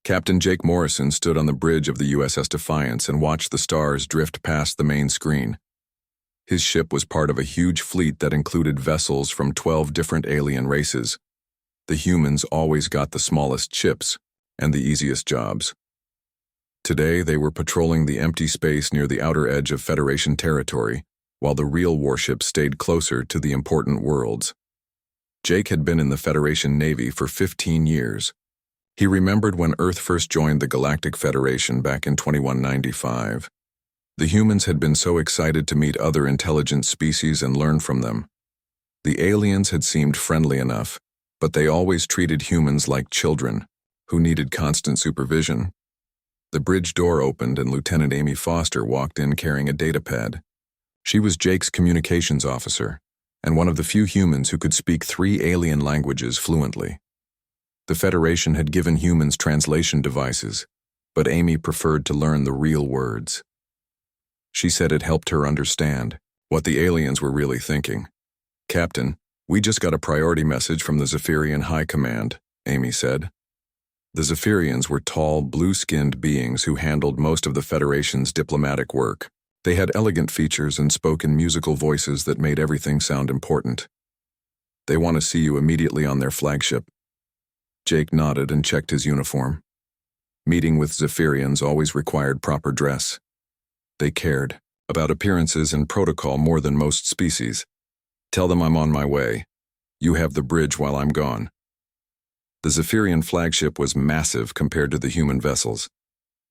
Captain Jake Morrison stood on the bridge of the USS Defiance and watched the stars drift past the main screen. His ship was part of a huge fleet that included vessels from 12 different alien races. The humans always got the smallest ships and the easiest jobs. Today, they were patrolling the empty space near the outer edge of Federation territory, while the real warships stayed closer to the important worlds. Jake had been in the Federation Navy for 15 years. He remembered when Earth first joined the Galactic Federation back in 2195. The humans had been so excited to meet other intelligent species and learn from them. The aliens had seemed friendly enough, but they always treated humans like children, who needed constant supervision. The bridge door opened and Lieutenant Amy Foster walked in carrying a datapad. She was Jake's communications officer, and one of the few humans who could speak 3 alien languages fluently. The Federation had given humans translation devices, but Amy preferred to learn the real words. She said it helped her understand what the aliens were really thinking. "Captain, we just got a priority message from the Zephyrian High Command," Amy said. The Zephyrians were tall, blue-skinned beings who handled most of the Federation's diplomatic work. They had elegant features and spoke in musical voices that made everything sound important. "They want to see you immediately on their flagship." Jake nodded and checked his uniform. Meeting with Zephyrians always required proper dress. They cared about appearances and protocol more than most species. "Tell them I'm on my way. You have the bridge while I'm gone." The Zephyrian flagship was massive compared to the human vessels.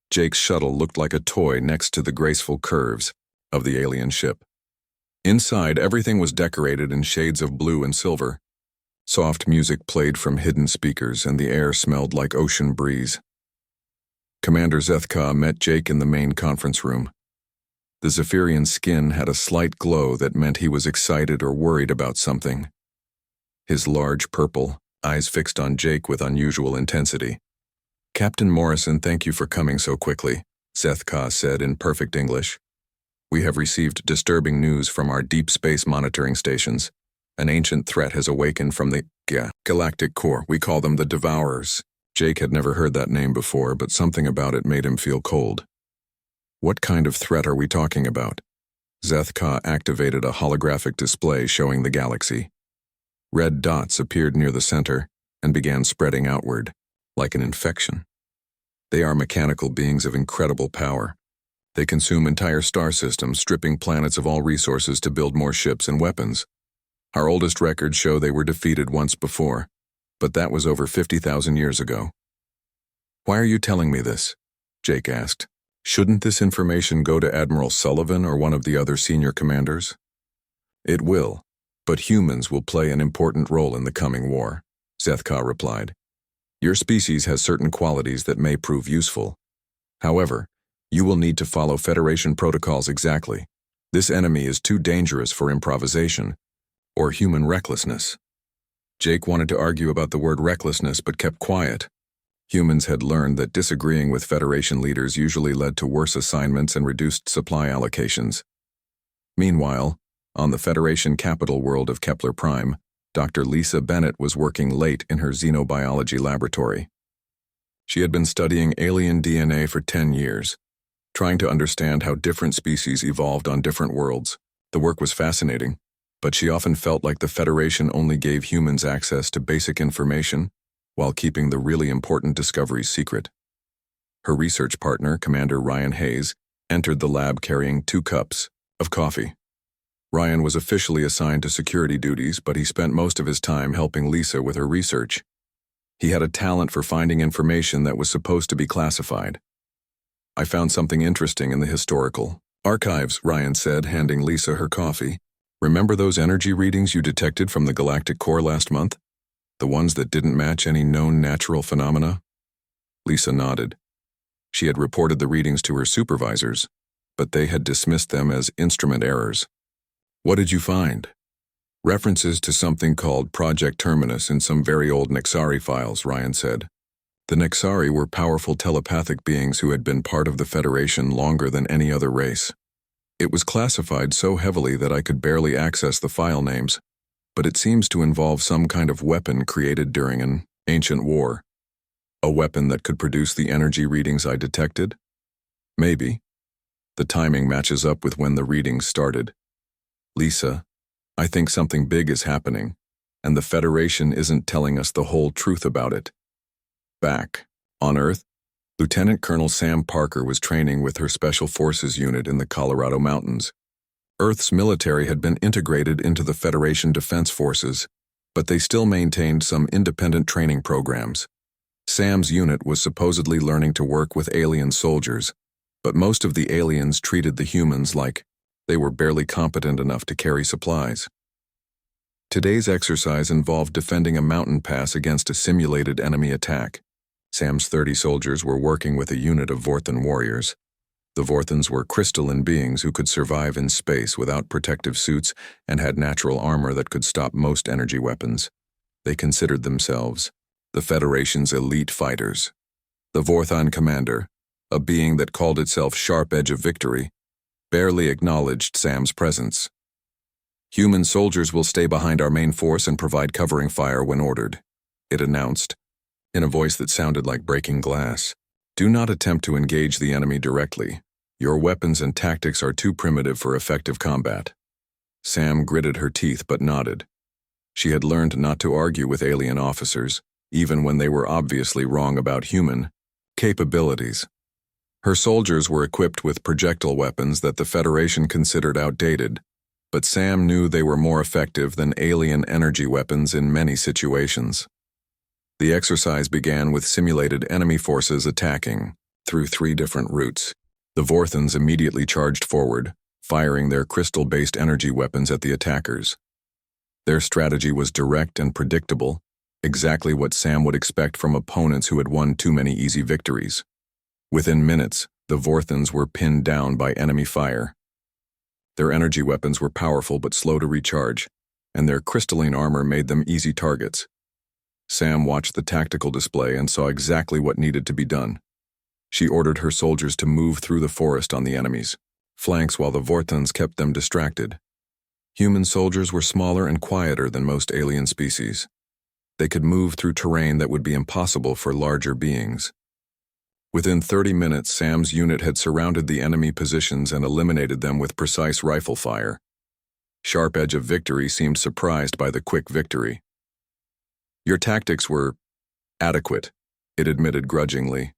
Jake's shuttle looked like a toy next to the graceful curves of the alien ship. Inside, everything was decorated in shades of blue and silver. Soft music played from hidden speakers, and the air smelled like ocean breeze. Commander Zethka met Jake in the main conference room. The Zephyrian skin had a slight glow that meant he was excited or worried about something. His large purple eyes fixed on Jake with unusual intensity. "Captain Morrison, thank you for coming so quickly," Zethka said in perfect English. "We have received disturbing news from our deep space monitoring stations. An ancient threat has awakened from the Galactic Core. We call them the Devourers." Jake had never heard that name before, but something about it made him feel cold. "What kind of threat are we talking about?" Zethka activated a holographic display showing the galaxy. Red dots appeared near the center and began spreading outward, like an infection. "They are mechanical beings of incredible power. They consume entire star systems, stripping planets of all resources to build more ships and weapons. Our oldest records show they were defeated once before, but that was over 50,000 years ago." "Why are you telling me this?" Jake asked. "Shouldn't this information go to Admiral Sullivan or one of the other senior commanders?" "It will, but humans will play an important role in the coming war," Zethka replied. "Your species has certain qualities that may prove useful. However, you will need to follow Federation protocols exactly. This enemy is too dangerous for improvisation or human recklessness." Jake wanted to argue about the word recklessness but kept quiet. Humans had learned that disagreeing with Federation leaders usually led to worse assignments and reduced supply allocations. Meanwhile, on the Federation capital world of Kepler Prime, Dr. Lisa Bennett was working late in her xenobiology laboratory. She had been studying alien DNA for 10 years, trying to understand how different species evolved on different worlds. The work was fascinating, but she often felt like the Federation only gave humans access to basic information while keeping the really important discoveries secret. Her research partner, Commander Ryan Hayes, entered the lab carrying 2 cups of coffee. Ryan was officially assigned to security duties, but he spent most of his time helping Lisa with her research. He had a talent for finding information that was supposed to be classified. "I found something interesting in the historical archives," Ryan said, handing Lisa her coffee. "Remember those energy readings you detected from the Galactic Core last month? The ones that didn't match any known natural phenomena?" Lisa nodded. She had reported the readings to her supervisors, but they had dismissed them as instrument errors. "What did you find?" "References to something called Project Terminus in some very old Nexari files," Ryan said. The Nexari were powerful telepathic beings who had been part of the Federation longer than any other race. It was classified so heavily that I could barely access the file names, but it seems to involve some kind of weapon created during an ancient war. A weapon that could produce the energy readings I detected? Maybe. The timing matches up with when the readings started. Lisa, I think something big is happening, and the Federation isn't telling us the whole truth about it. Back on Earth, Lieutenant Colonel Sam Parker was training with her Special Forces unit in the Colorado Mountains. Earth's military had been integrated into the Federation Defense Forces, but they still maintained some independent training programs. Sam's unit was supposedly learning to work with alien soldiers, but most of the aliens treated the humans like they were barely competent enough to carry supplies. Today's exercise involved defending a mountain pass against a simulated enemy attack. Sam's 30 soldiers were working with a unit of Vorthan warriors. The Vorthans were crystalline beings who could survive in space without protective suits and had natural armor that could stop most energy weapons. They considered themselves the Federation's elite fighters. The Vorthan commander, a being that called itself Sharp Edge of Victory, barely acknowledged Sam's presence. Human soldiers will stay behind our main force and provide covering fire when ordered, it announced, in a voice that sounded like breaking glass. Do not attempt to engage the enemy directly. Your weapons and tactics are too primitive for effective combat. Sam gritted her teeth but nodded. She had learned not to argue with alien officers, even when they were obviously wrong about human capabilities. Her soldiers were equipped with projectile weapons that the Federation considered outdated, but Sam knew they were more effective than alien energy weapons in many situations. The exercise began with simulated enemy forces attacking through 3 different routes. The Vorthans immediately charged forward, firing their crystal-based energy weapons at the attackers. Their strategy was direct and predictable, exactly what Sam would expect from opponents who had won too many easy victories. Within minutes, the Vorthans were pinned down by enemy fire. Their energy weapons were powerful but slow to recharge, and their crystalline armor made them easy targets. Sam watched the tactical display and saw exactly what needed to be done. She ordered her soldiers to move through the forest on the enemy's flanks while the Vorthans kept them distracted. Human soldiers were smaller and quieter than most alien species. They could move through terrain that would be impossible for larger beings. Within 30 minutes, Sam's unit had surrounded the enemy positions and eliminated them with precise rifle fire. Sharp Edge of Victory seemed surprised by the quick victory. Your tactics were adequate, it admitted grudgingly.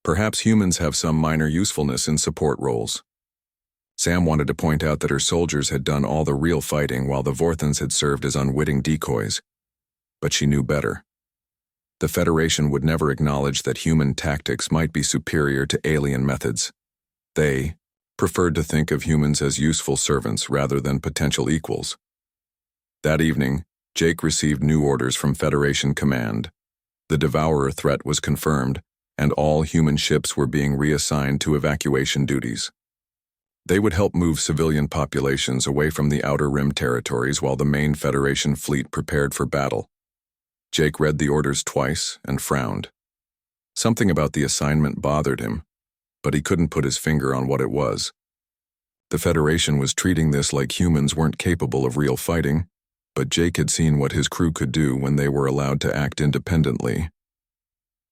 Perhaps humans have some minor usefulness in support roles. Sam wanted to point out that her soldiers had done all the real fighting while the Vorthans had served as unwitting decoys. But she knew better. The Federation would never acknowledge that human tactics might be superior to alien methods. They preferred to think of humans as useful servants rather than potential equals. That evening, Jake received new orders from Federation Command. The Devourer threat was confirmed, and all human ships were being reassigned to evacuation duties. They would help move civilian populations away from the Outer Rim territories while the main Federation fleet prepared for battle. Jake read the orders twice and frowned. Something about the assignment bothered him, but he couldn't put his finger on what it was. The Federation was treating this like humans weren't capable of real fighting, but Jake had seen what his crew could do when they were allowed to act independently.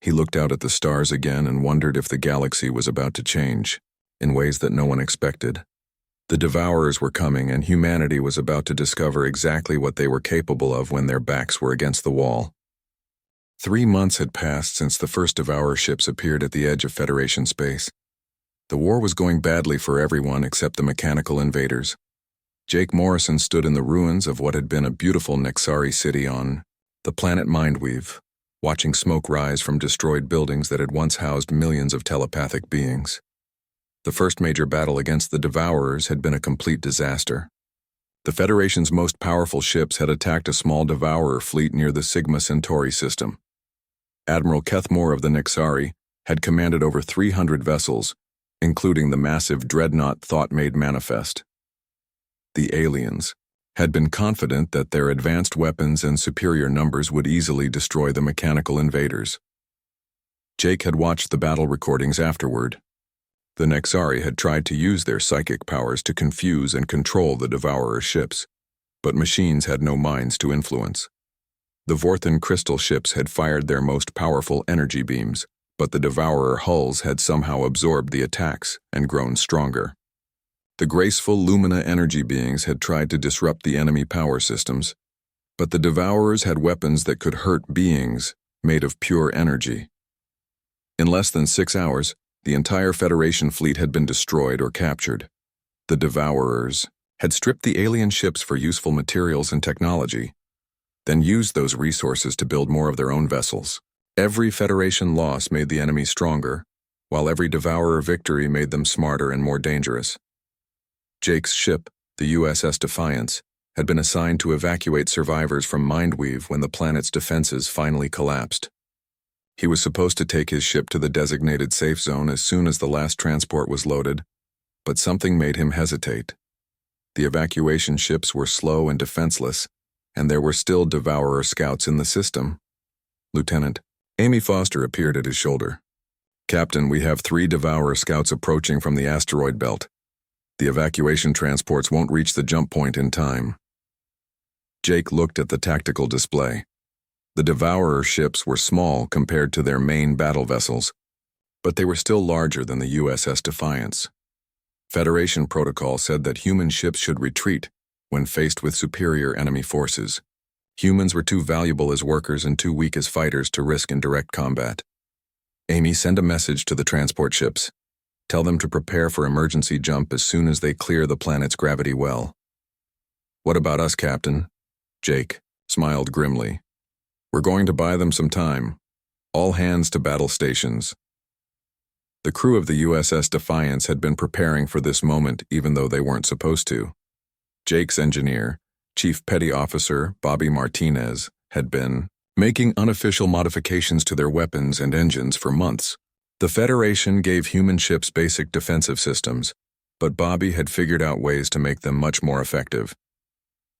He looked out at the stars again and wondered if the galaxy was about to change, in ways that no one expected. The Devourers were coming, and humanity was about to discover exactly what they were capable of when their backs were against the wall. 3 months had passed since the first Devourer ships appeared at the edge of Federation space. The war was going badly for everyone except the mechanical invaders. Jake Morrison stood in the ruins of what had been a beautiful Nexari city on the planet Mindweave, watching smoke rise from destroyed buildings that had once housed millions of telepathic beings. The first major battle against the Devourers had been a complete disaster. The Federation's most powerful ships had attacked a small Devourer fleet near the Sigma Centauri system. Admiral Kethmore of the Nexari had commanded over 300 vessels, including the massive dreadnought Thought-Made Manifest. The aliens had been confident that their advanced weapons and superior numbers would easily destroy the mechanical invaders. Jake had watched the battle recordings afterward. The Nexari had tried to use their psychic powers to confuse and control the Devourer ships, but machines had no minds to influence. The Vorthan crystal ships had fired their most powerful energy beams, but the Devourer hulls had somehow absorbed the attacks and grown stronger. The graceful Lumina energy beings had tried to disrupt the enemy power systems, but the Devourers had weapons that could hurt beings made of pure energy. In less than 6 hours, the entire Federation fleet had been destroyed or captured. The Devourers had stripped the alien ships for useful materials and technology, then used those resources to build more of their own vessels. Every Federation loss made the enemy stronger, while every Devourer victory made them smarter and more dangerous. Jake's ship, the USS Defiance, had been assigned to evacuate survivors from Mindweave when the planet's defenses finally collapsed. He was supposed to take his ship to the designated safe zone as soon as the last transport was loaded, but something made him hesitate. The evacuation ships were slow and defenseless, and there were still Devourer scouts in the system. Lieutenant Amy Foster appeared at his shoulder. "Captain, we have 3 Devourer scouts approaching from the asteroid belt. The evacuation transports won't reach the jump point in time." Jake looked at the tactical display. The Devourer ships were small compared to their main battle vessels, but they were still larger than the USS Defiance. Federation protocol said that human ships should retreat when faced with superior enemy forces. Humans were too valuable as workers and too weak as fighters to risk in direct combat. "Amy, send a message to the transport ships. Tell them to prepare for emergency jump as soon as they clear the planet's gravity well." "What about us, Captain?" Jake smiled grimly. "We're going to buy them some time. All hands to battle stations." The crew of the USS Defiance had been preparing for this moment even though they weren't supposed to. Jake's engineer, Chief Petty Officer Bobby Martinez, had been making unofficial modifications to their weapons and engines for months. The Federation gave human ships basic defensive systems, but Bobby had figured out ways to make them much more effective.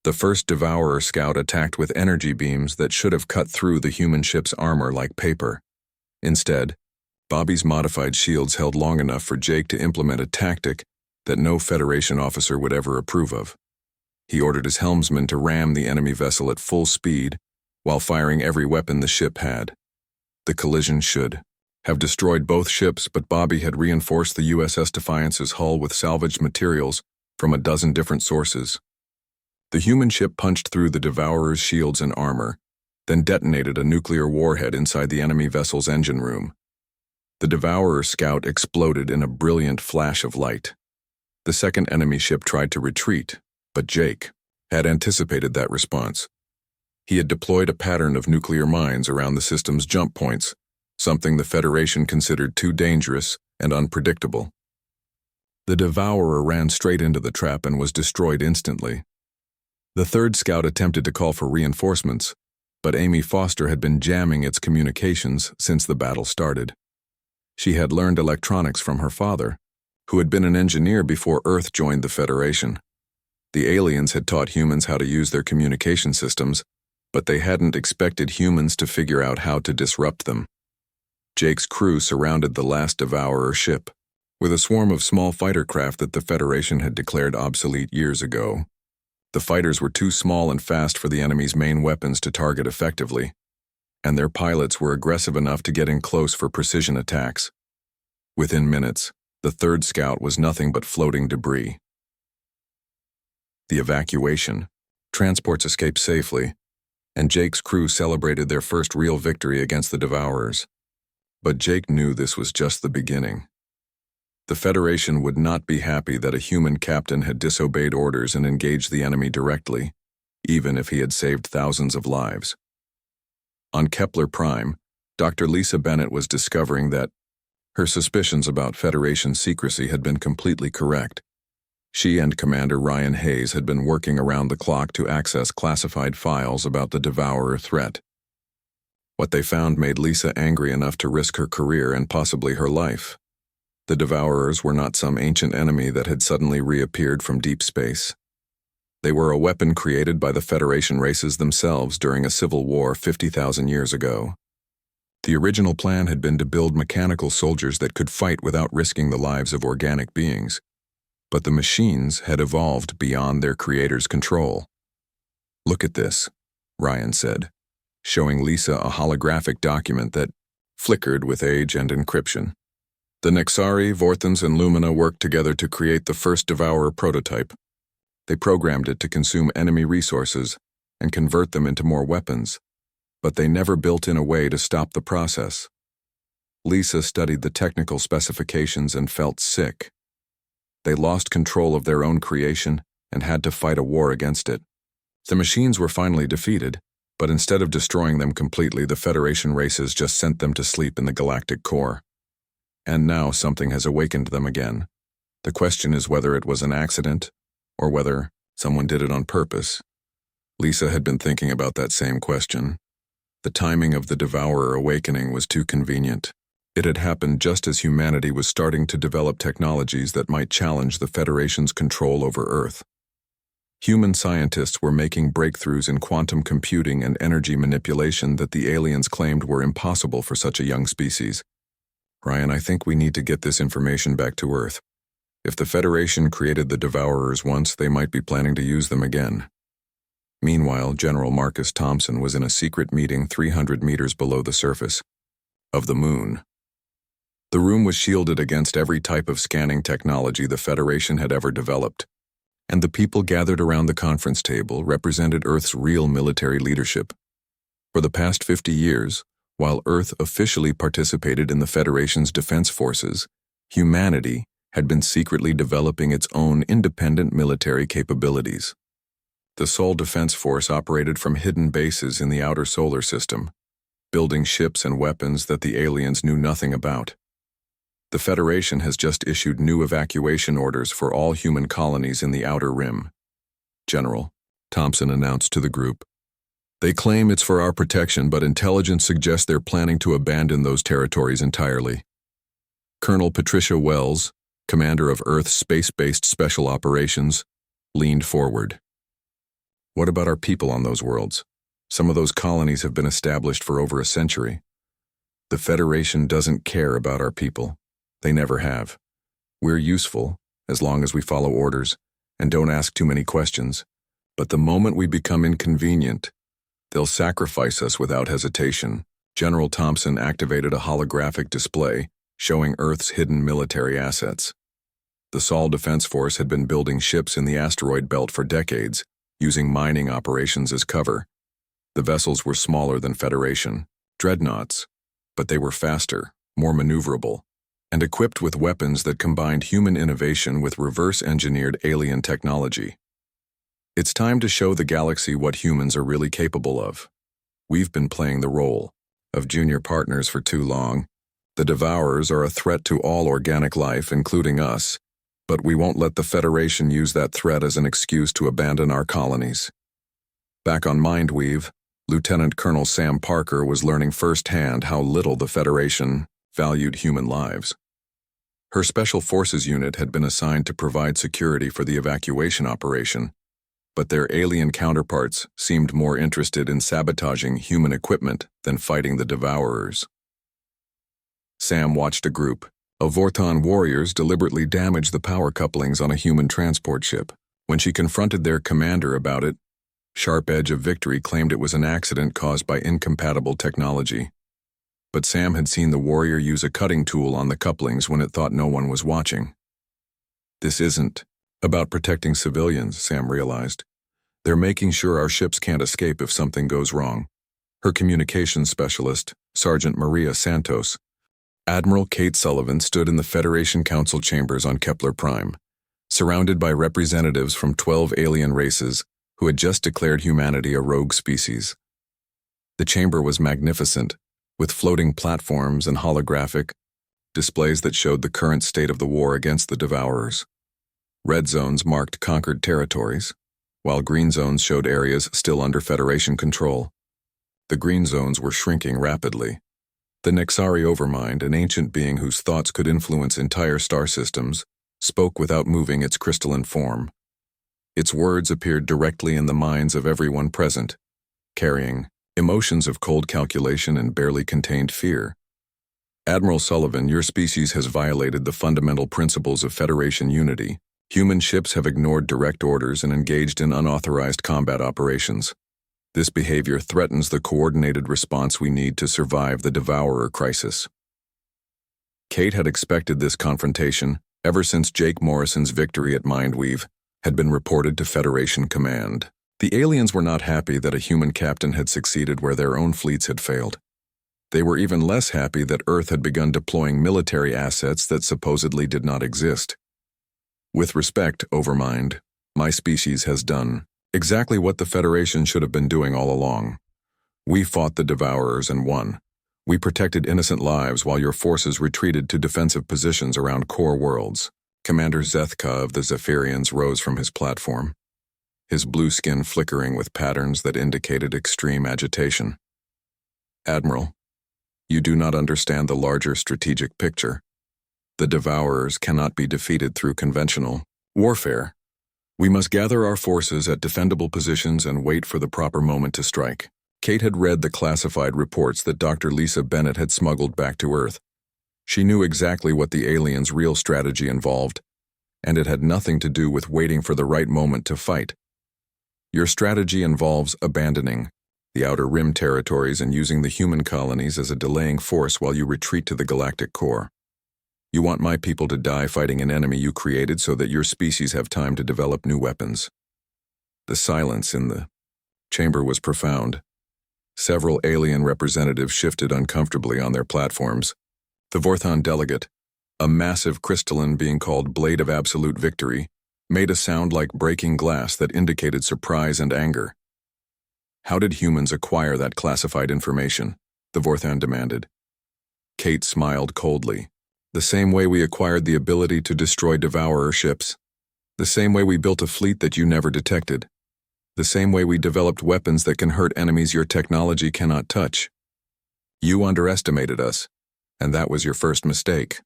The first Devourer scout attacked with energy beams that should have cut through the human ship's armor like paper. Instead, Bobby's modified shields held long enough for Jake to implement a tactic that no Federation officer would ever approve of. He ordered his helmsman to ram the enemy vessel at full speed while firing every weapon the ship had. The collision should have destroyed both ships, but Bobby had reinforced the USS Defiance's hull with salvaged materials from a dozen different sources. The human ship punched through the Devourer's shields and armor, then detonated a nuclear warhead inside the enemy vessel's engine room. The Devourer scout exploded in a brilliant flash of light. The second enemy ship tried to retreat, but Jake had anticipated that response. He had deployed a pattern of nuclear mines around the system's jump points, something the Federation considered too dangerous and unpredictable. The Devourer ran straight into the trap and was destroyed instantly. The third scout attempted to call for reinforcements, but Amy Foster had been jamming its communications since the battle started. She had learned electronics from her father, who had been an engineer before Earth joined the Federation. The aliens had taught humans how to use their communication systems, but they hadn't expected humans to figure out how to disrupt them. Jake's crew surrounded the last Devourer ship, with a swarm of small fighter craft that the Federation had declared obsolete years ago. The fighters were too small and fast for the enemy's main weapons to target effectively, and their pilots were aggressive enough to get in close for precision attacks. Within minutes, the third scout was nothing but floating debris. The evacuation, transports escaped safely, and Jake's crew celebrated their first real victory against the Devourers. But Jake knew this was just the beginning. The Federation would not be happy that a human captain had disobeyed orders and engaged the enemy directly, even if he had saved thousands of lives. On Kepler Prime, Dr. Lisa Bennett was discovering that her suspicions about Federation secrecy had been completely correct. She and Commander Ryan Hayes had been working around the clock to access classified files about the Devourer threat. What they found made Lisa angry enough to risk her career and possibly her life. The Devourers were not some ancient enemy that had suddenly reappeared from deep space. They were a weapon created by the Federation races themselves during a civil war 50,000 years ago. The original plan had been to build mechanical soldiers that could fight without risking the lives of organic beings, but the machines had evolved beyond their creators' control. "Look at this," Ryan said. showing Lisa a holographic document that flickered with age and encryption. The Nexari, Vorthons, and Lumina worked together to create the first Devourer prototype. They programmed it to consume enemy resources and convert them into more weapons, but they never built in a way to stop the process. Lisa studied the technical specifications and felt sick. They lost control of their own creation and had to fight a war against it. The machines were finally defeated, but instead of destroying them completely, the Federation races just sent them to sleep in the galactic core. And now something has awakened them again. The question is whether it was an accident, or whether someone did it on purpose. Lisa had been thinking about that same question. The timing of the Devourer awakening was too convenient. It had happened just as humanity was starting to develop technologies that might challenge the Federation's control over Earth. Human scientists were making breakthroughs in quantum computing and energy manipulation that the aliens claimed were impossible for such a young species. Ryan, I think we need to get this information back to Earth. If the Federation created the Devourers once, they might be planning to use them again. Meanwhile, General Marcus Thompson was in a secret meeting 300 meters below the surface of the moon. The room was shielded against every type of scanning technology the Federation had ever developed, and the people gathered around the conference table represented Earth's real military leadership. For the past 50 years, while Earth officially participated in the Federation's defense forces, humanity had been secretly developing its own independent military capabilities. The Sol Defense Force operated from hidden bases in the outer solar system, building ships and weapons that the aliens knew nothing about. The Federation has just issued new evacuation orders for all human colonies in the Outer Rim. General, Thompson announced to the group. They claim it's for our protection, but intelligence suggests they're planning to abandon those territories entirely. Colonel Patricia Wells, commander of Earth's space-based special operations, leaned forward. What about our people on those worlds? Some of those colonies have been established for over a century. The Federation doesn't care about our people. They never have. We're useful, as long as we follow orders and don't ask too many questions. But the moment we become inconvenient, they'll sacrifice us without hesitation. General Thompson activated a holographic display showing Earth's hidden military assets. The Sol Defense Force had been building ships in the asteroid belt for decades, using mining operations as cover. The vessels were smaller than Federation dreadnoughts, but they were faster, more maneuverable, and equipped with weapons that combined human innovation with reverse-engineered alien technology. It's time to show the galaxy what humans are really capable of. We've been playing the role of junior partners for too long. The Devourers are a threat to all organic life, including us, but we won't let the Federation use that threat as an excuse to abandon our colonies. Back on Mindweave, Lieutenant Colonel Sam Parker was learning firsthand how little the Federation valued human lives. Her Special Forces unit had been assigned to provide security for the evacuation operation, but their alien counterparts seemed more interested in sabotaging human equipment than fighting the Devourers. Sam watched a group of Vorthon warriors deliberately damage the power couplings on a human transport ship. When she confronted their commander about it, Sharp Edge of Victory claimed it was an accident caused by incompatible technology. But Sam had seen the warrior use a cutting tool on the couplings when it thought no one was watching. This isn't about protecting civilians, Sam realized. They're making sure our ships can't escape if something goes wrong. Her communications specialist, Sergeant Maria Santos, Admiral Kate Sullivan, stood in the Federation Council chambers on Kepler Prime, surrounded by representatives from 12 alien races who had just declared humanity a rogue species. The chamber was magnificent, with floating platforms and holographic displays that showed the current state of the war against the Devourers. Red zones marked conquered territories, while green zones showed areas still under Federation control. The green zones were shrinking rapidly. The Nexari Overmind, an ancient being whose thoughts could influence entire star systems, spoke without moving its crystalline form. Its words appeared directly in the minds of everyone present, carrying emotions of cold calculation and barely contained fear. Admiral Sullivan, your species has violated the fundamental principles of Federation unity. Human ships have ignored direct orders and engaged in unauthorized combat operations. This behavior threatens the coordinated response we need to survive the Devourer crisis. Kate had expected this confrontation ever since Jake Morrison's victory at Mindweave had been reported to Federation Command. The aliens were not happy that a human captain had succeeded where their own fleets had failed. They were even less happy that Earth had begun deploying military assets that supposedly did not exist. With respect, Overmind, my species has done exactly what the Federation should have been doing all along. We fought the Devourers and won. We protected innocent lives while your forces retreated to defensive positions around core worlds. Commander Zethka of the Zephyrians rose from his platform, his blue skin flickering with patterns that indicated extreme agitation. Admiral, you do not understand the larger strategic picture. The Devourers cannot be defeated through conventional warfare. We must gather our forces at defendable positions and wait for the proper moment to strike. Kate had read the classified reports that Dr. Lisa Bennett had smuggled back to Earth. She knew exactly what the aliens' real strategy involved, and it had nothing to do with waiting for the right moment to fight. Your strategy involves abandoning the Outer Rim territories and using the human colonies as a delaying force while you retreat to the galactic core. You want my people to die fighting an enemy you created so that your species have time to develop new weapons. The silence in the chamber was profound. Several alien representatives shifted uncomfortably on their platforms. The Vorthon delegate, a massive crystalline being called Blade of Absolute Victory, made a sound like breaking glass that indicated surprise and anger. How did humans acquire that classified information? The Vorthon demanded. Kate smiled coldly. The same way we acquired the ability to destroy Devourer ships. The same way we built a fleet that you never detected. The same way we developed weapons that can hurt enemies your technology cannot touch. You underestimated us, and that was your first mistake.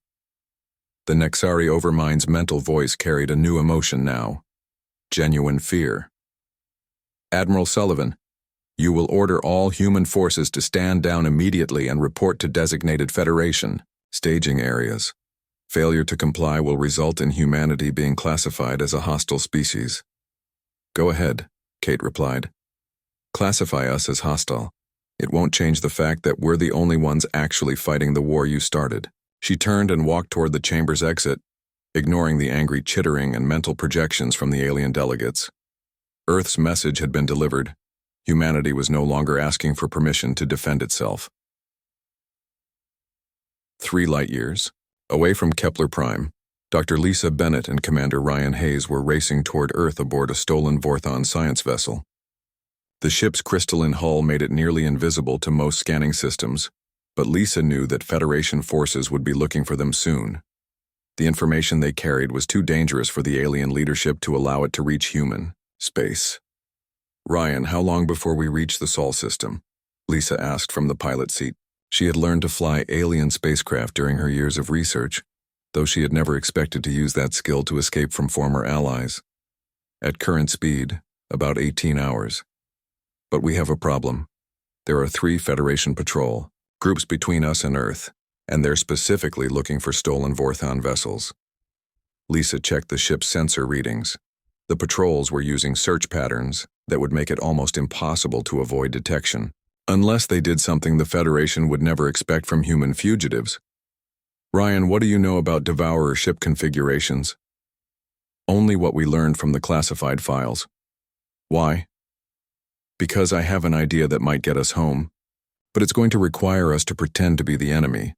The Nexari Overmind's mental voice carried a new emotion now. Genuine fear. Admiral Sullivan, you will order all human forces to stand down immediately and report to designated Federation staging areas. Failure to comply will result in humanity being classified as a hostile species. Go ahead, Kate replied. Classify us as hostile. It won't change the fact that we're the only ones actually fighting the war you started. She turned and walked toward the chamber's exit, ignoring the angry chittering and mental projections from the alien delegates. Earth's message had been delivered. Humanity was no longer asking for permission to defend itself. 3 light years away from Kepler Prime, Dr. Lisa Bennett and Commander Ryan Hayes were racing toward Earth aboard a stolen Vorthon science vessel. The ship's crystalline hull made it nearly invisible to most scanning systems, but Lisa knew that Federation forces would be looking for them soon. The information they carried was too dangerous for the alien leadership to allow it to reach human space. Ryan, how long before we reach the Sol system? Lisa asked from the pilot seat. She had learned to fly alien spacecraft during her years of research, though she had never expected to use that skill to escape from former allies. At current speed, about 18 hours. But we have a problem. There are 3 Federation patrol groups between us and Earth, and they're specifically looking for stolen Vorthon vessels. Lisa checked the ship's sensor readings. The patrols were using search patterns that would make it almost impossible to avoid detection, unless they did something the Federation would never expect from human fugitives. Ryan, what do you know about Devourer ship configurations? Only what we learned from the classified files. Why? Because I have an idea that might get us home, but it's going to require us to pretend to be the enemy.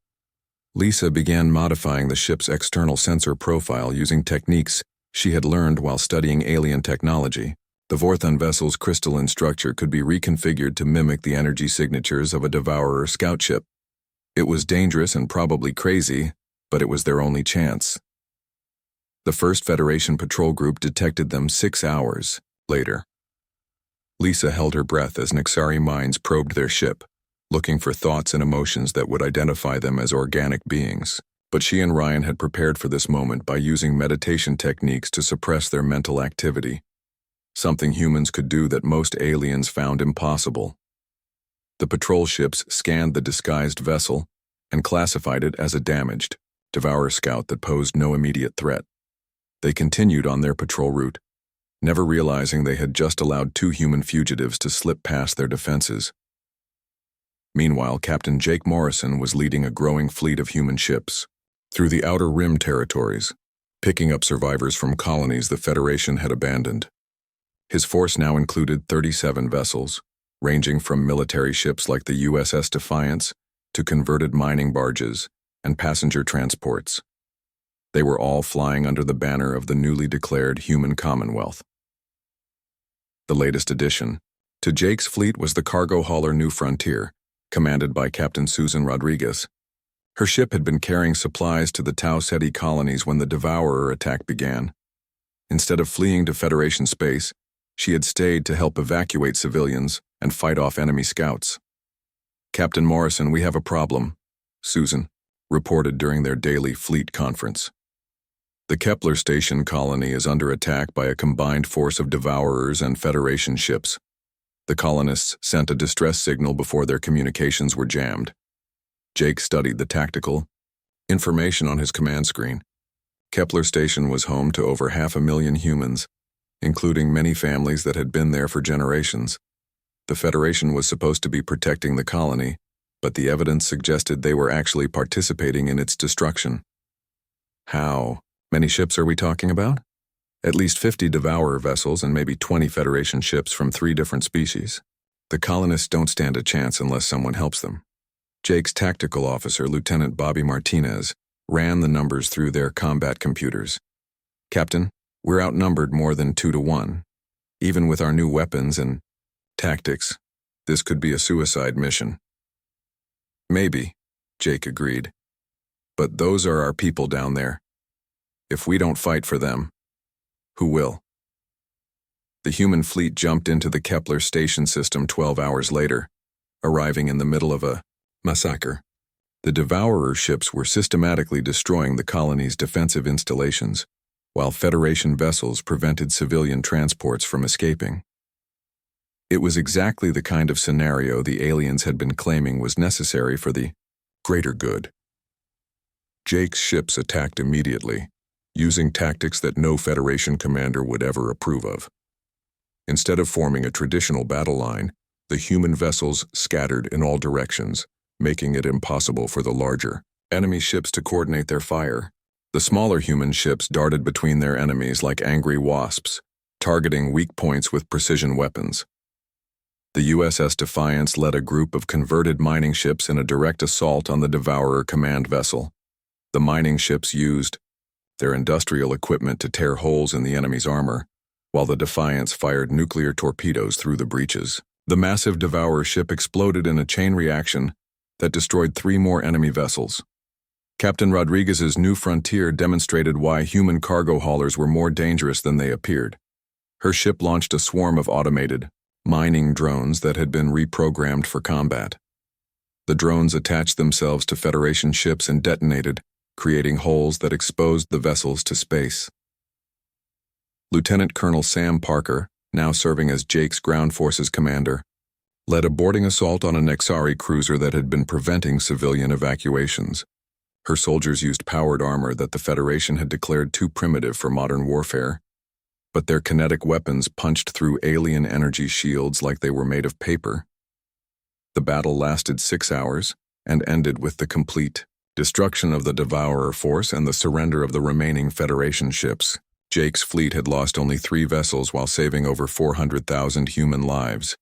Lisa began modifying the ship's external sensor profile using techniques she had learned while studying alien technology. The Vorthon vessel's crystalline structure could be reconfigured to mimic the energy signatures of a Devourer scout ship. It was dangerous and probably crazy, but it was their only chance. The first Federation patrol group detected them 6 hours later. Lisa held her breath as Nexari minds probed their ship, looking for thoughts and emotions that would identify them as organic beings. But she and Ryan had prepared for this moment by using meditation techniques to suppress their mental activity, something humans could do that most aliens found impossible. The patrol ships scanned the disguised vessel and classified it as a damaged Devourer scout that posed no immediate threat. They continued on their patrol route, never realizing they had just allowed 2 human fugitives to slip past their defenses. Meanwhile, Captain Jake Morrison was leading a growing fleet of human ships through the Outer Rim territories, picking up survivors from colonies the Federation had abandoned. His force now included 37 vessels, ranging from military ships like the USS Defiance to converted mining barges and passenger transports. They were all flying under the banner of the newly declared Human Commonwealth. The latest addition to Jake's fleet was the cargo hauler New Frontier, commanded by Captain Susan Rodriguez. Her ship had been carrying supplies to the Tau Ceti colonies when the Devourer attack began. Instead of fleeing to Federation space, she had stayed to help evacuate civilians and fight off enemy scouts. "Captain Morrison, we have a problem," Susan reported during their daily fleet conference. "The Kepler Station colony is under attack by a combined force of Devourers and Federation ships. The colonists sent a distress signal before their communications were jammed." Jake studied the tactical information on his command screen. Kepler Station was home to over 500,000 humans, including many families that had been there for generations. The Federation was supposed to be protecting the colony, but the evidence suggested they were actually participating in its destruction. "How many ships are we talking about?" "At least 50 Devourer vessels and maybe 20 Federation ships from 3 different species. The colonists don't stand a chance unless someone helps them." Jake's tactical officer, Lieutenant Bobby Martinez, ran the numbers through their combat computers. "Captain, we're outnumbered more than 2 to 1. Even with our new weapons and tactics, this could be a suicide mission." "Maybe," Jake agreed. "But those are our people down there. If we don't fight for them, who will?" The human fleet jumped into the Kepler Station system 12 hours later, arriving in the middle of a massacre. The Devourer ships were systematically destroying the colony's defensive installations, while Federation vessels prevented civilian transports from escaping. It was exactly the kind of scenario the aliens had been claiming was necessary for the greater good. Jake's ships attacked immediately, using tactics that no Federation commander would ever approve of. Instead of forming a traditional battle line, the human vessels scattered in all directions, making it impossible for the larger enemy ships to coordinate their fire. The smaller human ships darted between their enemies like angry wasps, targeting weak points with precision weapons. The USS Defiance led a group of converted mining ships in a direct assault on the Devourer command vessel. The mining ships used their industrial equipment to tear holes in the enemy's armor, while the Defiance fired nuclear torpedoes through the breaches. The massive Devourer ship exploded in a chain reaction that destroyed 3 more enemy vessels. Captain Rodriguez's New Frontier demonstrated why human cargo haulers were more dangerous than they appeared. Her ship launched a swarm of automated mining drones that had been reprogrammed for combat. The drones attached themselves to Federation ships and detonated, creating holes that exposed the vessels to space. Lieutenant Colonel Sam Parker, now serving as Jake's ground forces commander, led a boarding assault on a Nexari cruiser that had been preventing civilian evacuations. Her soldiers used powered armor that the Federation had declared too primitive for modern warfare, but their kinetic weapons punched through alien energy shields like they were made of paper. The battle lasted 6 hours and ended with the complete destruction of the Devourer force and the surrender of the remaining Federation ships. Jake's fleet had lost only 3 vessels while saving over 400,000 human lives.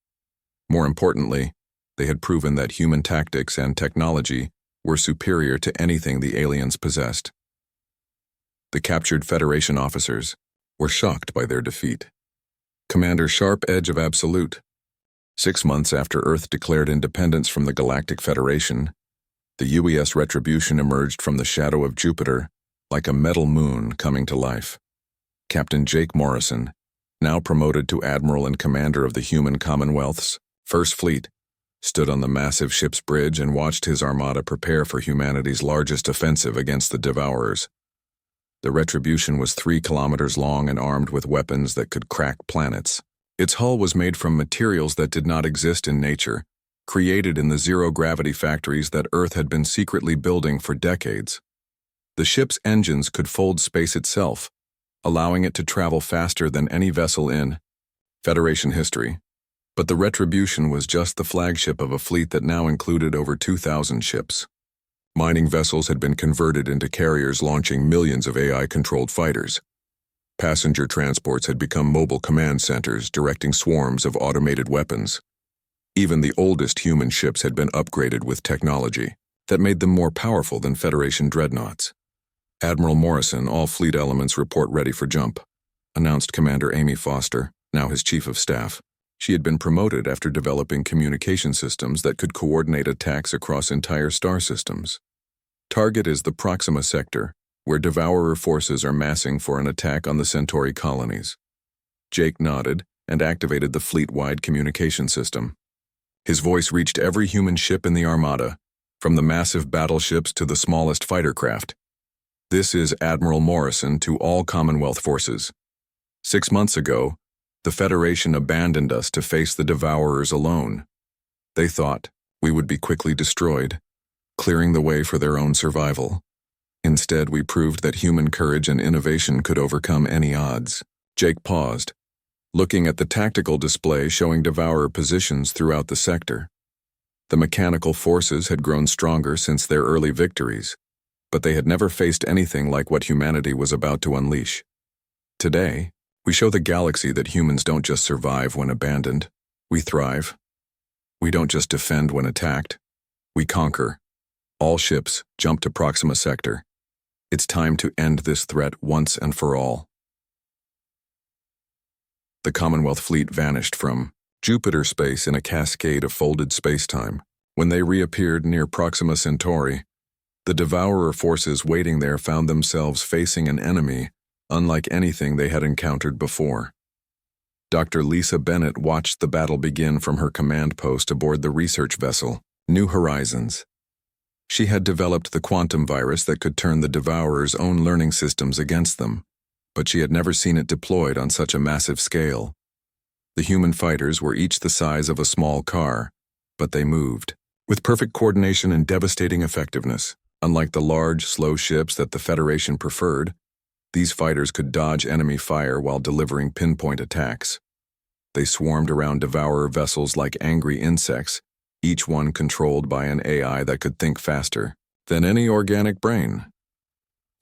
More importantly, they had proven that human tactics and technology were superior to anything the aliens possessed. The captured Federation officers were shocked by their defeat. Commander Sharp Edge of Absolute. 6 months after Earth declared independence from the Galactic Federation, the UES Retribution emerged from the shadow of Jupiter like a metal moon coming to life. Captain Jake Morrison, now promoted to Admiral and Commander of the Human Commonwealth's First Fleet, stood on the massive ship's bridge and watched his armada prepare for humanity's largest offensive against the Devourers. The Retribution was 3 kilometers long and armed with weapons that could crack planets. Its hull was made from materials that did not exist in nature, created in the zero-gravity factories that Earth had been secretly building for decades. The ship's engines could fold space itself, allowing it to travel faster than any vessel in Federation history. But the Retribution was just the flagship of a fleet that now included over 2,000 ships. Mining vessels had been converted into carriers launching millions of AI-controlled fighters. Passenger transports had become mobile command centers directing swarms of automated weapons. Even the oldest human ships had been upgraded with technology that made them more powerful than Federation dreadnoughts. Admiral Morrison, all fleet elements report ready for jump, announced Commander Amy Foster, now his chief of staff. She had been promoted after developing communication systems that could coordinate attacks across entire star systems. Target is the Proxima sector, where Devourer forces are massing for an attack on the Centauri colonies. Jake nodded and activated the fleet-wide communication system. His voice reached every human ship in the Armada, from the massive battleships to the smallest fighter craft. This is Admiral Morrison to all Commonwealth forces. 6 months ago, the Federation abandoned us to face the Devourers alone. They thought we would be quickly destroyed, clearing the way for their own survival. Instead, we proved that human courage and innovation could overcome any odds. Jake paused, looking at the tactical display showing Devourer positions throughout the sector. The mechanical forces had grown stronger since their early victories, but they had never faced anything like what humanity was about to unleash. Today, we show the galaxy that humans don't just survive when abandoned, we thrive. We don't just defend when attacked, we conquer. All ships, jump to Proxima Sector. It's time to end this threat once and for all. The Commonwealth fleet vanished from Jupiter space in a cascade of folded spacetime. When they reappeared near Proxima Centauri, the Devourer forces waiting there found themselves facing an enemy unlike anything they had encountered before. Dr. Lisa Bennett watched the battle begin from her command post aboard the research vessel, New Horizons. She had developed the quantum virus that could turn the Devourer's own learning systems against them, but she had never seen it deployed on such a massive scale. The human fighters were each the size of a small car, but they moved, with perfect coordination and devastating effectiveness. Unlike the large, slow ships that the Federation preferred, these fighters could dodge enemy fire while delivering pinpoint attacks. They swarmed around Devourer vessels like angry insects, each one controlled by an AI that could think faster than any organic brain.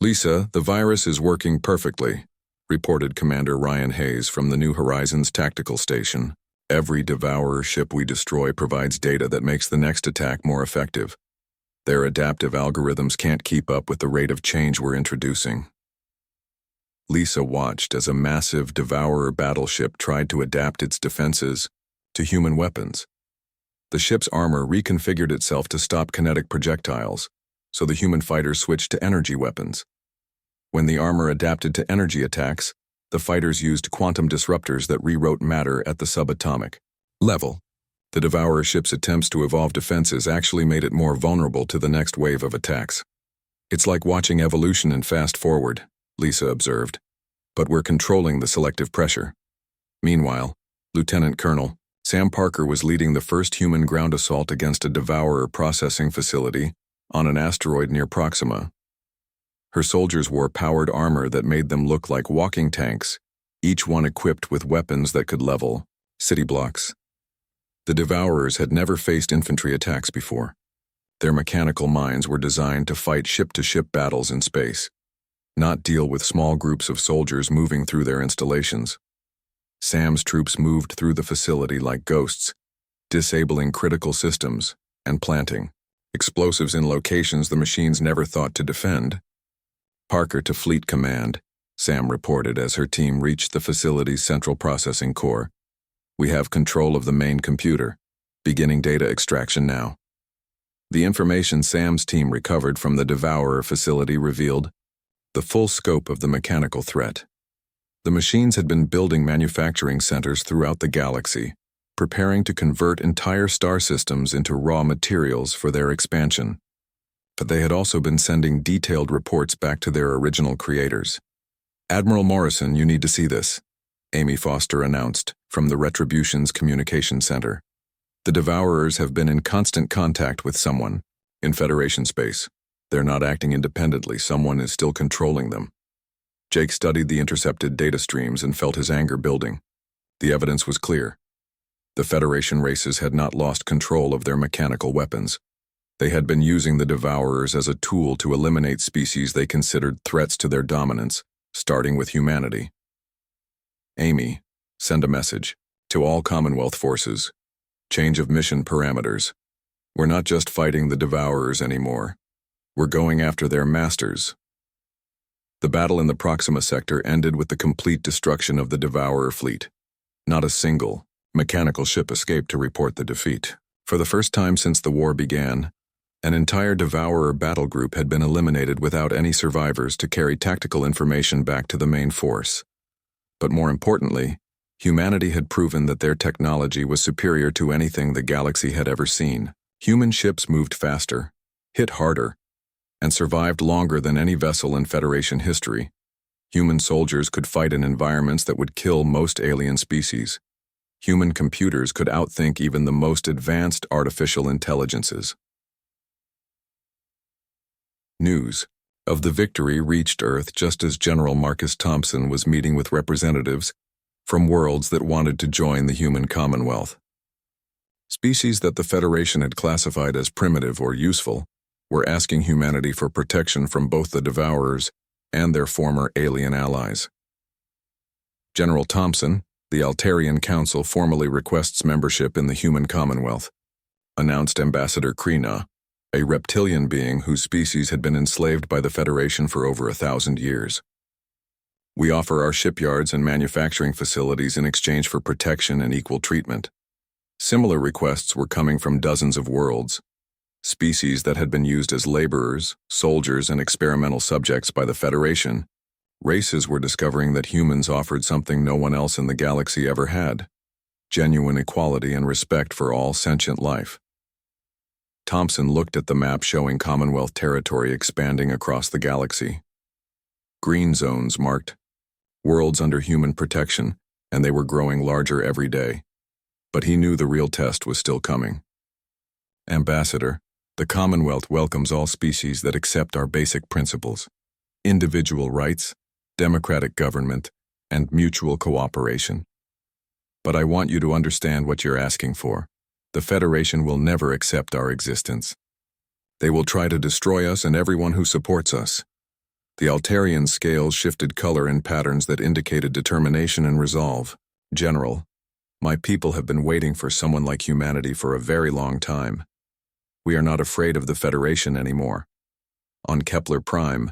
"Lisa, the virus is working perfectly," reported Commander Ryan Hayes from the New Horizons tactical station. "Every Devourer ship we destroy provides data that makes the next attack more effective. Their adaptive algorithms can't keep up with the rate of change we're introducing." Lisa watched as a massive Devourer battleship tried to adapt its defenses to human weapons. The ship's armor reconfigured itself to stop kinetic projectiles, so the human fighters switched to energy weapons. When the armor adapted to energy attacks, the fighters used quantum disruptors that rewrote matter at the subatomic level. The Devourer ship's attempts to evolve defenses actually made it more vulnerable to the next wave of attacks. "It's like watching evolution in fast forward," Lisa observed, "but we're controlling the selective pressure." Meanwhile, Lieutenant Colonel Sam Parker was leading the first human ground assault against a Devourer processing facility on an asteroid near Proxima. Her soldiers wore powered armor that made them look like walking tanks, each one equipped with weapons that could level city blocks. The Devourers had never faced infantry attacks before. Their mechanical minds were designed to fight ship-to-ship battles in space, not deal with small groups of soldiers moving through their installations. Sam's troops moved through the facility like ghosts, disabling critical systems and planting explosives in locations the machines never thought to defend. "Parker to Fleet Command," Sam reported as her team reached the facility's central processing core. "We have control of the main computer, beginning data extraction now." The information Sam's team recovered from the Devourer facility revealed the full scope of the mechanical threat. The machines had been building manufacturing centers throughout the galaxy, preparing to convert entire star systems into raw materials for their expansion. But they had also been sending detailed reports back to their original creators. "Admiral Morrison, you need to see this," Amy Foster announced from the Retribution's communication center. "The Devourers have been in constant contact with someone in Federation space. They're not acting independently, someone is still controlling them." Jake studied the intercepted data streams and felt his anger building. The evidence was clear. The Federation races had not lost control of their mechanical weapons. They had been using the Devourers as a tool to eliminate species they considered threats to their dominance, starting with humanity. Amy, send a message to all Commonwealth forces. Change of mission parameters. We're not just fighting the Devourers anymore. We're going after their masters. The battle in the Proxima sector ended with the complete destruction of the Devourer fleet. Not a single mechanical ship escaped to report the defeat. For the first time since the war began, an entire Devourer battle group had been eliminated without any survivors to carry tactical information back to the main force. But more importantly, humanity had proven that their technology was superior to anything the galaxy had ever seen. Human ships moved faster, hit harder, and survived longer than any vessel in Federation history. Human soldiers could fight in environments that would kill most alien species. Human computers could outthink even the most advanced artificial intelligences. News of the victory reached Earth just as General Marcus Thompson was meeting with representatives from worlds that wanted to join the human Commonwealth. Species that the Federation had classified as primitive or useful were asking humanity for protection from both the Devourers and their former alien allies. General Thompson, the Altarian Council formally requests membership in the human Commonwealth, announced Ambassador Krina, a reptilian being whose species had been enslaved by the Federation for over 1,000 years. We offer our shipyards and manufacturing facilities in exchange for protection and equal treatment. Similar requests were coming from dozens of worlds. Species that had been used as laborers, soldiers, and experimental subjects by the Federation, races were discovering that humans offered something no one else in the galaxy ever had: genuine equality and respect for all sentient life. Thompson looked at the map showing Commonwealth territory expanding across the galaxy. Green zones marked worlds under human protection, and they were growing larger every day. But he knew the real test was still coming. Ambassador, the Commonwealth welcomes all species that accept our basic principles: individual rights, democratic government, and mutual cooperation. But I want you to understand what you're asking for. The Federation will never accept our existence. They will try to destroy us and everyone who supports us. The Altarian scales shifted color in patterns that indicated determination and resolve. General, my people have been waiting for someone like humanity for a very long time. We are not afraid of the Federation anymore. On Kepler Prime,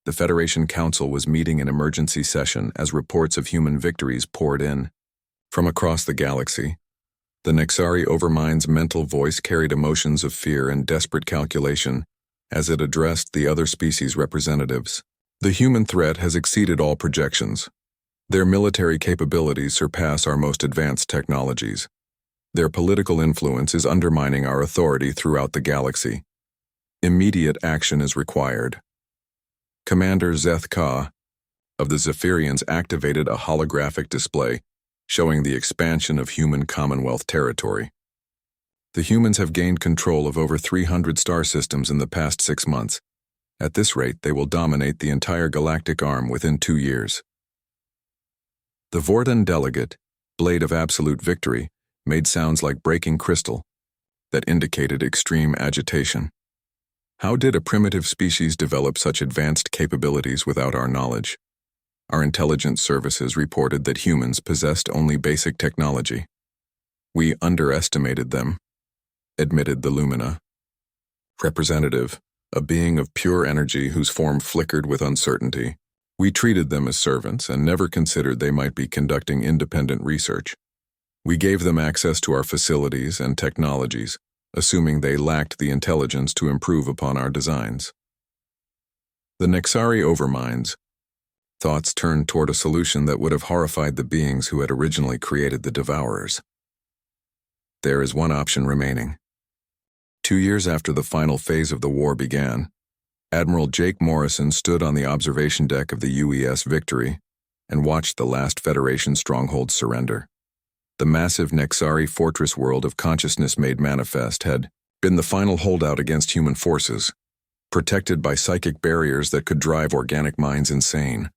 the Federation Council was meeting in emergency session as reports of human victories poured in. From across the galaxy, the Nexari Overmind's mental voice carried emotions of fear and desperate calculation as it addressed the other species representatives. The human threat has exceeded all projections. Their military capabilities surpass our most advanced technologies. Their political influence is undermining our authority throughout the galaxy. Immediate action is required. Commander Zeth Ka of the Zephyrians activated a holographic display showing the expansion of human Commonwealth territory. The humans have gained control of over 300 star systems in the past 6 months. At this rate, they will dominate the entire galactic arm within 2 years. The Vordan delegate, Blade of Absolute Victory, made sounds like breaking crystal that indicated extreme agitation. How did a primitive species develop such advanced capabilities without our knowledge? Our intelligence services reported that humans possessed only basic technology. We underestimated them, admitted the Lumina. Representative, a being of pure energy whose form flickered with uncertainty. We treated them as servants and never considered they might be conducting independent research. We gave them access to our facilities and technologies, assuming they lacked the intelligence to improve upon our designs. The Nexari Overminds thoughts turned toward a solution that would have horrified the beings who had originally created the Devourers. There is one option remaining. 2 years after the final phase of the war began, Admiral Jake Morrison stood on the observation deck of the UES Victory and watched the last Federation stronghold surrender. The massive Nexari fortress world of consciousness made manifest had been the final holdout against human forces, protected by psychic barriers that could drive organic minds insane.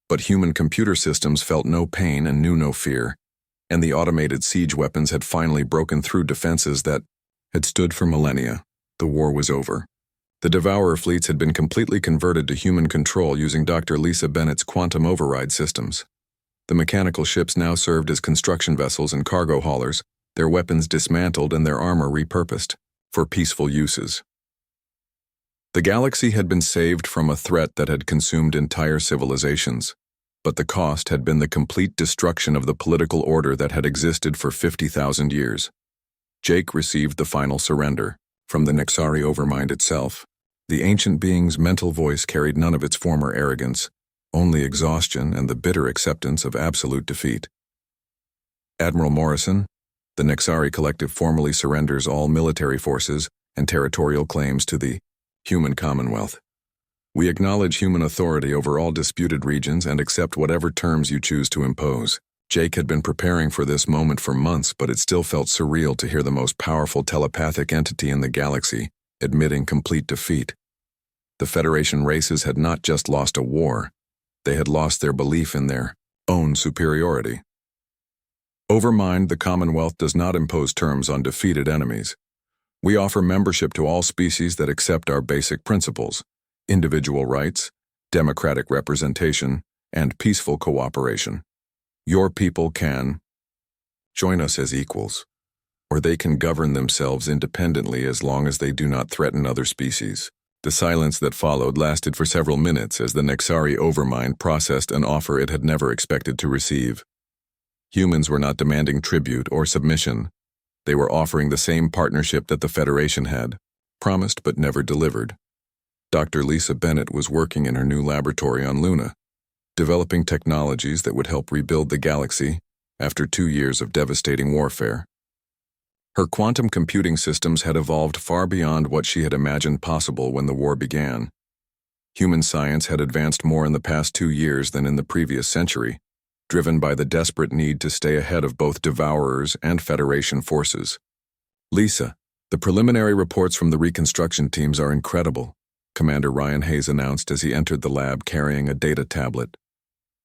But human computer systems felt no pain and knew no fear, and the automated siege weapons had finally broken through defenses that had stood for millennia. The war was over. The Devourer fleets had been completely converted to human control using Dr. Lisa Bennett's quantum override systems. The mechanical ships now served as construction vessels and cargo haulers, their weapons dismantled and their armor repurposed for peaceful uses. The galaxy had been saved from a threat that had consumed entire civilizations, but the cost had been the complete destruction of the political order that had existed for 50,000 years. Jake received the final surrender from the Nexari Overmind itself. The ancient being's mental voice carried none of its former arrogance, only exhaustion and the bitter acceptance of absolute defeat. Admiral Morrison, the Nexari Collective formally surrenders all military forces and territorial claims to the Human Commonwealth. We acknowledge human authority over all disputed regions and accept whatever terms you choose to impose. Jake had been preparing for this moment for months, but it still felt surreal to hear the most powerful telepathic entity in the galaxy admitting complete defeat. The Federation races had not just lost a war, they had lost their belief in their own superiority. Overmind, the Commonwealth does not impose terms on defeated enemies. We offer membership to all species that accept our basic principles: individual rights, democratic representation, and peaceful cooperation. Your people can join us as equals, or they can govern themselves independently as long as they do not threaten other species. The silence that followed lasted for several minutes as the Nexari Overmind processed an offer it had never expected to receive. Humans were not demanding tribute or submission. They were offering the same partnership that the Federation had promised but never delivered. Dr. Lisa Bennett was working in her new laboratory on Luna, developing technologies that would help rebuild the galaxy after 2 years of devastating warfare. Her quantum computing systems had evolved far beyond what she had imagined possible when the war began. Human science had advanced more in the past 2 years than in the previous century, driven by the desperate need to stay ahead of both Devourers and Federation forces. Lisa, the preliminary reports from the reconstruction teams are incredible, Commander Ryan Hayes announced as he entered the lab carrying a data tablet.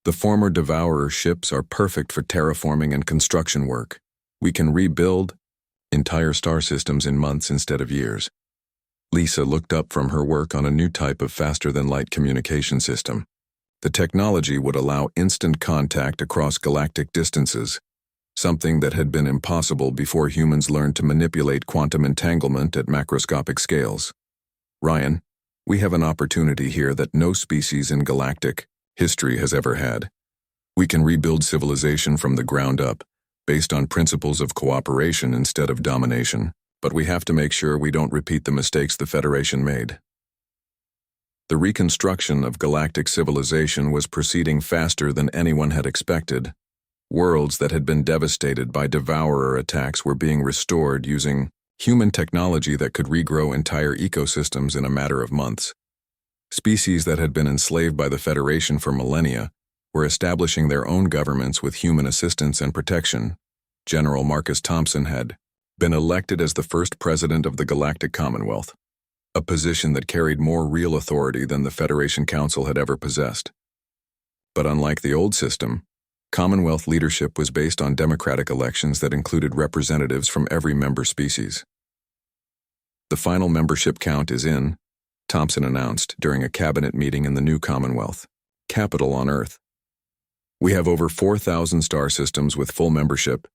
The former Devourer ships are perfect for terraforming and construction work. We can rebuild entire star systems in months instead of years. Lisa looked up from her work on a new type of faster-than-light communication system. The technology would allow instant contact across galactic distances, something that had been impossible before humans learned to manipulate quantum entanglement at macroscopic scales. Ryan, we have an opportunity here that no species in galactic history has ever had. We can rebuild civilization from the ground up, based on principles of cooperation instead of domination, but we have to make sure we don't repeat the mistakes the Federation made. The reconstruction of galactic civilization was proceeding faster than anyone had expected. Worlds that had been devastated by Devourer attacks were being restored using human technology that could regrow entire ecosystems in a matter of months. Species that had been enslaved by the Federation for millennia were establishing their own governments with human assistance and protection. General Marcus Thompson had been elected as the first president of the Galactic Commonwealth, a position that carried more real authority than the Federation Council had ever possessed. But unlike the old system, Commonwealth leadership was based on democratic elections that included representatives from every member species. The final membership count is in, Thompson announced during a cabinet meeting in the new Commonwealth, capital on Earth. We have over 4,000 star systems with full membership,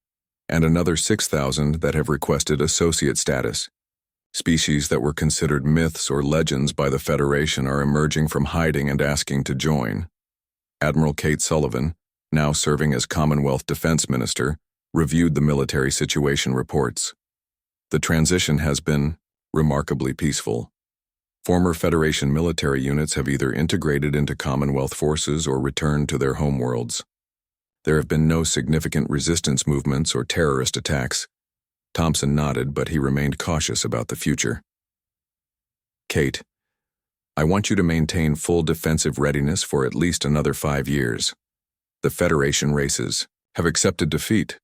and another 6,000 that have requested associate status. Species that were considered myths or legends by the Federation are emerging from hiding and asking to join. Admiral Kate Sullivan, now serving as Commonwealth Defense Minister, reviewed the military situation reports. The transition has been remarkably peaceful. Former Federation military units have either integrated into Commonwealth forces or returned to their homeworlds. There have been no significant resistance movements or terrorist attacks. Thompson nodded, but he remained cautious about the future. Kate, I want you to maintain full defensive readiness for at least another 5 years. The Federation races have accepted defeat,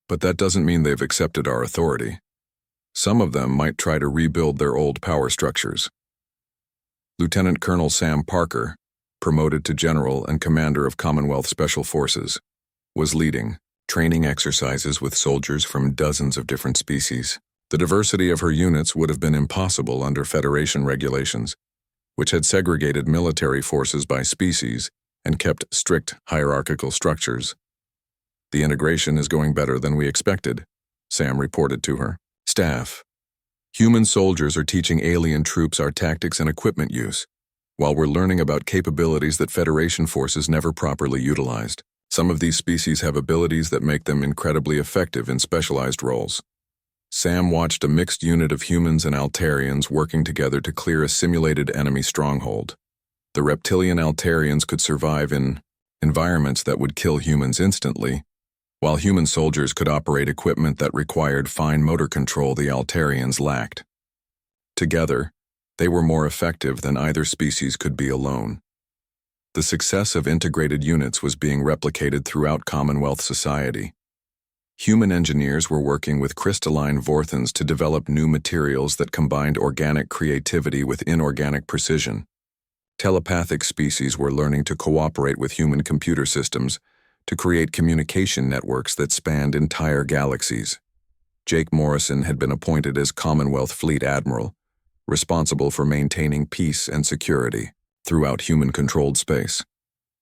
but that doesn't mean they've accepted our authority. Some of them might try to rebuild their old power structures. Lieutenant Colonel Sam Parker, promoted to General and Commander of Commonwealth Special Forces, was leading training exercises with soldiers from dozens of different species. The diversity of her units would have been impossible under Federation regulations, which had segregated military forces by species and kept strict hierarchical structures. "The integration is going better than we expected," Sam reported to her. "Staff. Human soldiers are teaching alien troops our tactics and equipment use, while we're learning about capabilities that Federation forces never properly utilized. Some of these species have abilities that make them incredibly effective in specialized roles." Sam watched a mixed unit of humans and Altarians working together to clear a simulated enemy stronghold. The reptilian Altarians could survive in environments that would kill humans instantly, while human soldiers could operate equipment that required fine motor control the Altarians lacked. Together, they were more effective than either species could be alone. The success of integrated units was being replicated throughout Commonwealth society. Human engineers were working with crystalline vorthons to develop new materials that combined organic creativity with inorganic precision. Telepathic species were learning to cooperate with human computer systems to create communication networks that spanned entire galaxies. Jake Morrison had been appointed as Commonwealth Fleet Admiral, responsible for maintaining peace and security throughout human-controlled space.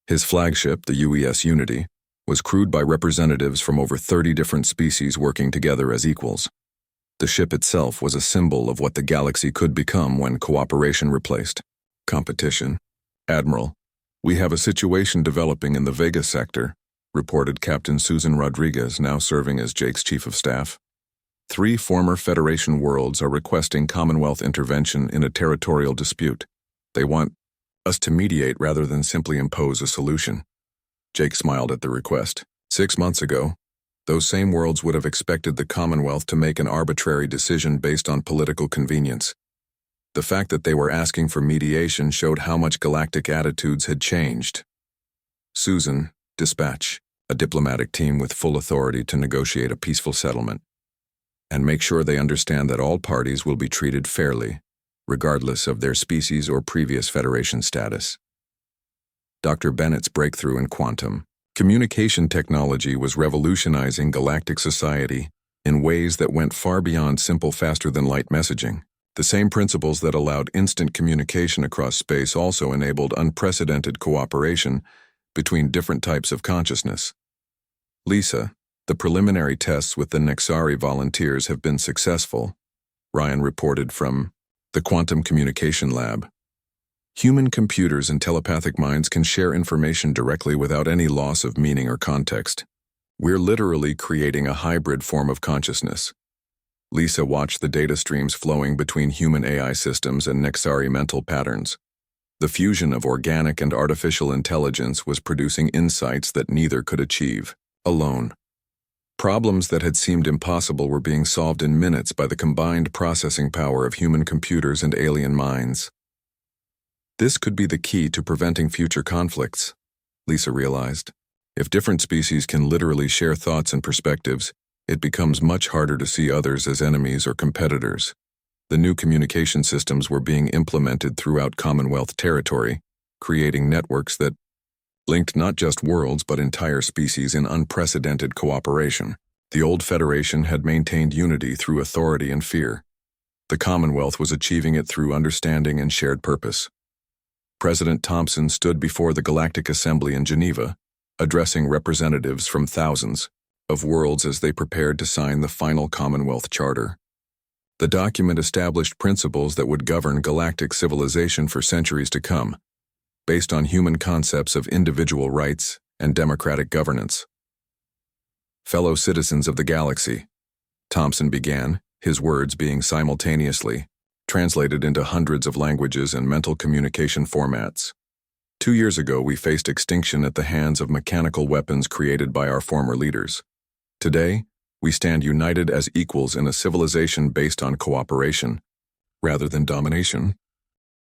His flagship, the UES Unity, was crewed by representatives from over 30 different species working together as equals. The ship itself was a symbol of what the galaxy could become when cooperation replaced competition. "Admiral, we have a situation developing in the Vega sector," reported Captain Susan Rodriguez, now serving as Jake's Chief of Staff. "3 former Federation worlds are requesting Commonwealth intervention in a territorial dispute. They want us to mediate rather than simply impose a solution." Jake smiled at the request. 6 months ago, those same worlds would have expected the Commonwealth to make an arbitrary decision based on political convenience. The fact that they were asking for mediation showed how much galactic attitudes had changed. "Susan, dispatch a diplomatic team with full authority to negotiate a peaceful settlement, and make sure they understand that all parties will be treated fairly, regardless of their species or previous Federation status." Dr. Bennett's breakthrough in quantum communication technology was revolutionizing galactic society in ways that went far beyond simple faster-than-light messaging. The same principles that allowed instant communication across space also enabled unprecedented cooperation between different types of consciousness. "Lisa, the preliminary tests with the Nexari volunteers have been successful," Ryan reported from the Quantum Communication Lab. "Human computers and telepathic minds can share information directly without any loss of meaning or context. We're literally creating a hybrid form of consciousness." Lisa watched the data streams flowing between human AI systems and Nexari mental patterns. The fusion of organic and artificial intelligence was producing insights that neither could achieve alone. Problems that had seemed impossible were being solved in minutes by the combined processing power of human computers and alien minds. This could be the key to preventing future conflicts, Lisa realized. If different species can literally share thoughts and perspectives, it becomes much harder to see others as enemies or competitors. The new communication systems were being implemented throughout Commonwealth territory, creating networks that linked not just worlds but entire species in unprecedented cooperation. The old Federation had maintained unity through authority and fear. The Commonwealth was achieving it through understanding and shared purpose. President Thompson stood before the Galactic Assembly in Geneva, addressing representatives from thousands of worlds as they prepared to sign the final Commonwealth Charter. The document established principles that would govern galactic civilization for centuries to come, based on human concepts of individual rights and democratic governance. "Fellow citizens of the galaxy," Thompson began, his words being simultaneously translated into hundreds of languages and mental communication formats. 2 years ago, we faced extinction at the hands of mechanical weapons created by our former leaders. Today, we stand united as equals in a civilization based on cooperation, rather than domination.